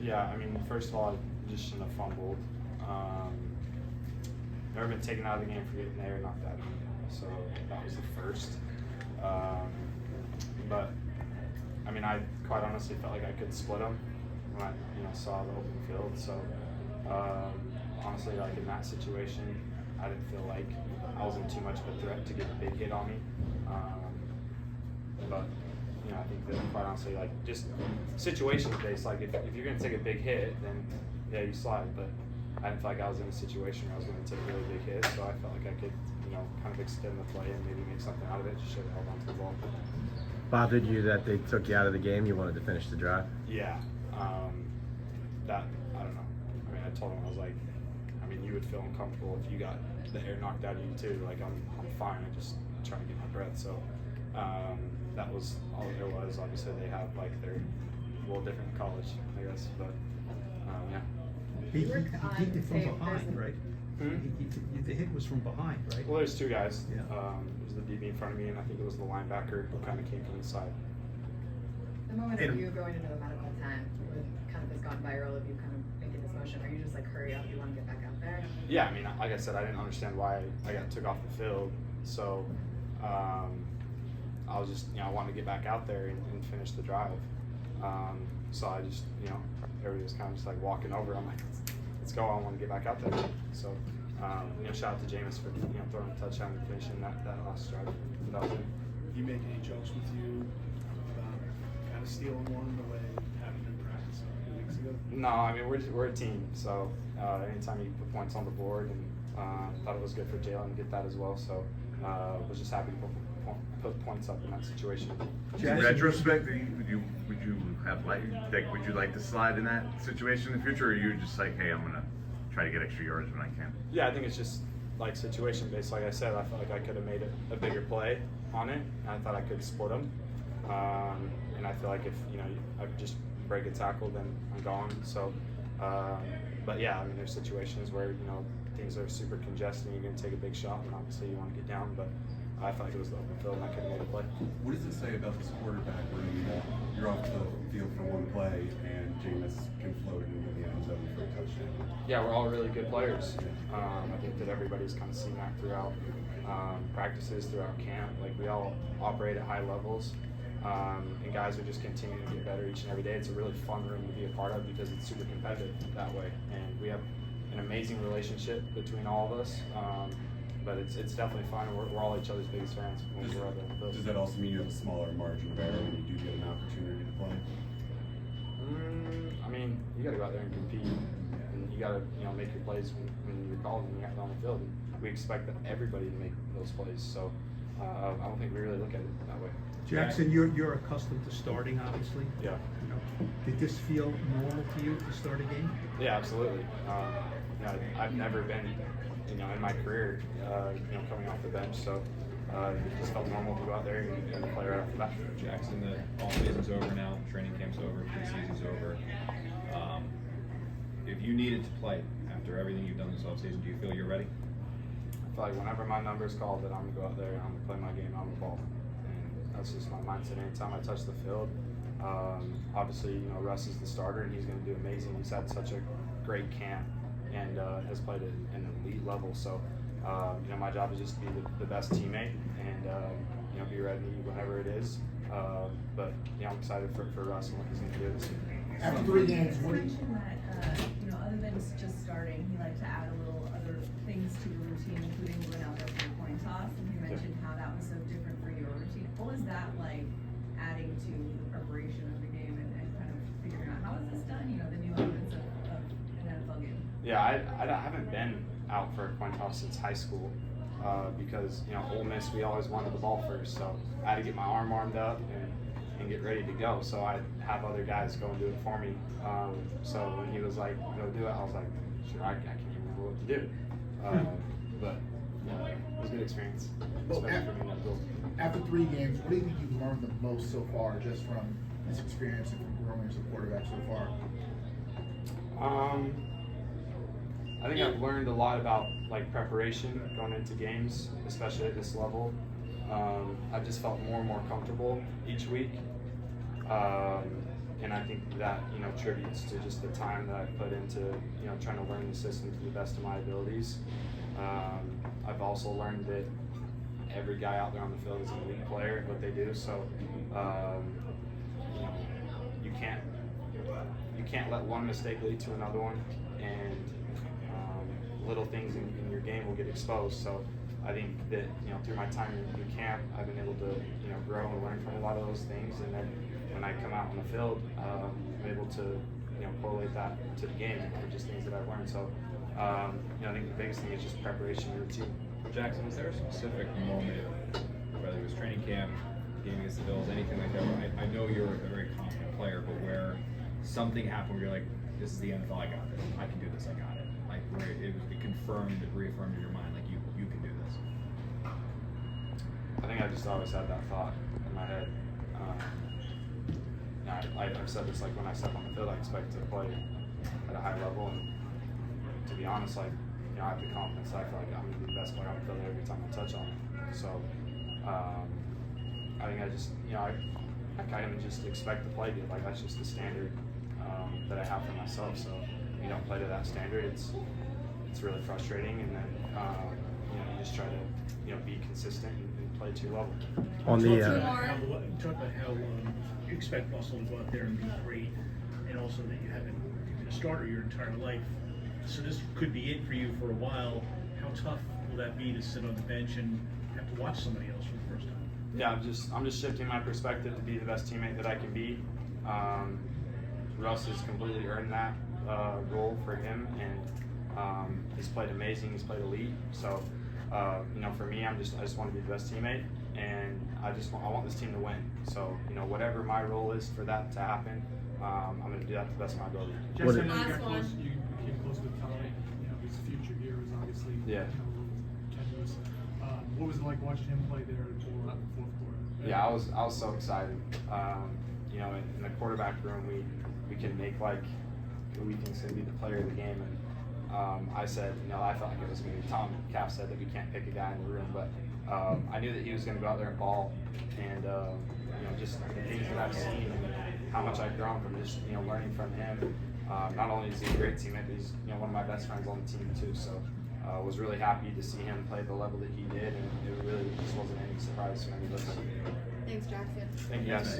Yeah, I mean, first of all, I just shouldn't have fumbled. Never been taken out of the game for getting there, knocked out. So that was the first. But I mean, I quite honestly felt like I could split them when I saw the open field. So honestly, like in that situation, I didn't feel like I was in too much of a threat to get a big hit on me. But I think that quite honestly, like just situation based, like if you're gonna take a big hit, then yeah, you slide. But I didn't feel like I was in a situation where I was gonna take a really big hit, so I felt like I could, kind of extend the play and maybe make something out of it. Just should have held on to the ball. Bothered you that they took you out of the game? You wanted to finish the drive? Yeah. That I don't know. I mean, I told him, I was like, I mean, you would feel uncomfortable if you got the air knocked out of you too. Like I'm fine. I'm just trying to get my breath. So that was all there was. Obviously, they have like their a little different in college, I guess. But yeah. He did it from behind, right? The hit was from behind, right? Well, there's two guys. Yeah. It was the DB in front of me, and I think it was the linebacker who kind of came from the side. The moment of you going into the medical tent, kind of has gone viral of you kind of making this motion. Are you just like, hurry up, you want to get back out there? Yeah, I mean, like I said, I didn't understand why I got took off the field, so I was just, I wanted to get back out there and finish the drive. So I just, everybody was kind of just like walking over. I'm like, let's go. I want to get back out there. So, shout out to Jameis for throwing a touchdown and finishing that last drive. That was it. You make any jokes with you about kind of stealing one the way it happened in practice a few weeks ago? No, I mean we're a team. So anytime you put points on the board, and thought it was good for Jalen to get that as well. So was just happy to put points up in that situation. In retrospect, would you would you like to slide in that situation in the future, or are you just like, hey, I'm gonna try to get extra yards when I can? Yeah, I think it's just like situation based. Like I said, I felt like I could have made a bigger play on it, and I thought I could split them. And I feel like if I just break a tackle, then I'm gone. So, but yeah, I mean, there's situations where things are super congested, and you're gonna take a big shot, and obviously you want to get down, but I felt like it was the open field and I could have made a play. What does it say about this quarterback when you're off the field for one play and Jameis can float it into the end zone for a touchdown? Yeah, we're all really good players. I think that everybody's kind of seen that throughout practices, throughout camp. Like we all operate at high levels, and guys are just continuing to get better each and every day. It's a really fun room to be a part of because it's super competitive that way, and we have an amazing relationship between all of us. But it's definitely fun, and we're all each other's biggest fans when we're out there. Does that also mean you have a smaller margin of error when you do get an opportunity to play? I mean, you got to go out there and compete, and you got to make your plays when you're called and you have on the field. And we expect that everybody to make those plays, so I don't think we really look at it that way. Jaxson, you're accustomed to starting, obviously. Yeah. Did this feel normal to you to start a game? Yeah, absolutely. I've never been, in my career, coming off the bench, so it just felt normal to go out there and play right off the bat. Jaxson, the off-season's over now, training camp's over, preseason's over. If you needed to play after everything you've done this off-season, do you feel you're ready? I feel like whenever my number's called, that I'm going to go out there and I'm going to play my game on the ball. And that's just my mindset anytime I touch the field. Obviously, Russ is the starter, and he's going to do amazing. He's had such a great camp and has played at an elite level. So, my job is just to be the best teammate and be ready whenever it is. But I'm excited for Russ and what he's going to do this year. After 3 games, you mentioned that other than just starting, he liked to add a little other things to your routine, including going out there for the coin toss. And he mentioned how that was so different for your routine. What was that like, adding to the preparation of the game and kind of figuring out how is this done? The new elements of an NFL game. Yeah, I haven't been out for a coin toss since high school because Ole Miss, we always wanted the ball first, so I had to get my arm warmed up and get ready to go. So I have other guys go and do it for me. So when he was like, "Go do it," I was like, "Sure, I can't even remember what to do." But it was a good experience. After 3 games, what do you think you've learned the most so far, just from this experience and from growing as a quarterback so far? I think I've learned a lot about preparation going into games, especially at this level. I've just felt more and more comfortable each week. And I think that, you know, tributes to just the time that I put into, you know, trying to learn the system to the best of my abilities. I've also learned that every guy out there on the field is an elite player at what they do. So, you know, you can't let one mistake lead to another one, and little things in your game will get exposed. So I think that, you know, through my time in camp, I've been able to, you know, grow and learn from a lot of those things. And then when I come out on the field, I'm able to, you know, correlate that to the game and just things that I've learned. So, you know, I think the biggest thing is just preparation and routine. Jaxson, was there a specific moment, whether it was training camp, game against the Bills, anything like that? Where I know you're a very confident player, but where something happened where you're like, this is the NFL, I got this, I can do this, I got it. Like where it confirmed, it reaffirmed in your mind, like you can do this. I think I just always had that thought in my head. I've said this, like when I step on the field, I expect to play at a high level, and to be honest, like, you know, I have the confidence that I feel like I'm gonna be the best player on the field every time I touch on it. So I think I just, you know, I kind of just expect to play good. Like that's just the standard that I have for myself. So if you don't play to that standard, it's really frustrating, and then you know, you just try to, you know, be consistent and play to your level. On the Talk about how you expect Russell to go out there and be great, and also that you haven't been a starter your entire life. So this could be it for you for a while. How tough will that be to sit on the bench and have to watch somebody else for the first time? Yeah, I'm just shifting my perspective to be the best teammate that I can be. Russ has completely earned that role for him, and he's played amazing. He's played elite. So, you know, for me, I just want to be the best teammate, and I want this team to win. So, you know, whatever my role is for that to happen, I'm going to do that to the best of my ability. Jaxson, I know you Last got close. one. You became close with Ty. You know, his future here is obviously Yeah. you know, a little tenuous. What was it like watching him play there in the fourth quarter? Yeah, I was so excited. You know, in the quarterback room, we can make like who we think's going to be the player of the game, and I said, you know, I felt like it was going to be Tom. Cap said that we can't pick a guy in the room, but I knew that he was going to go out there and ball, and you know, just the things that I've seen and how much I've grown from just, you know, learning from him. Not only is he a great teammate, but he's, you know, one of my best friends on the team too. So was really happy to see him play the level that he did, and it really just wasn't any surprise to me. Thanks, Jaxson. Thank you guys.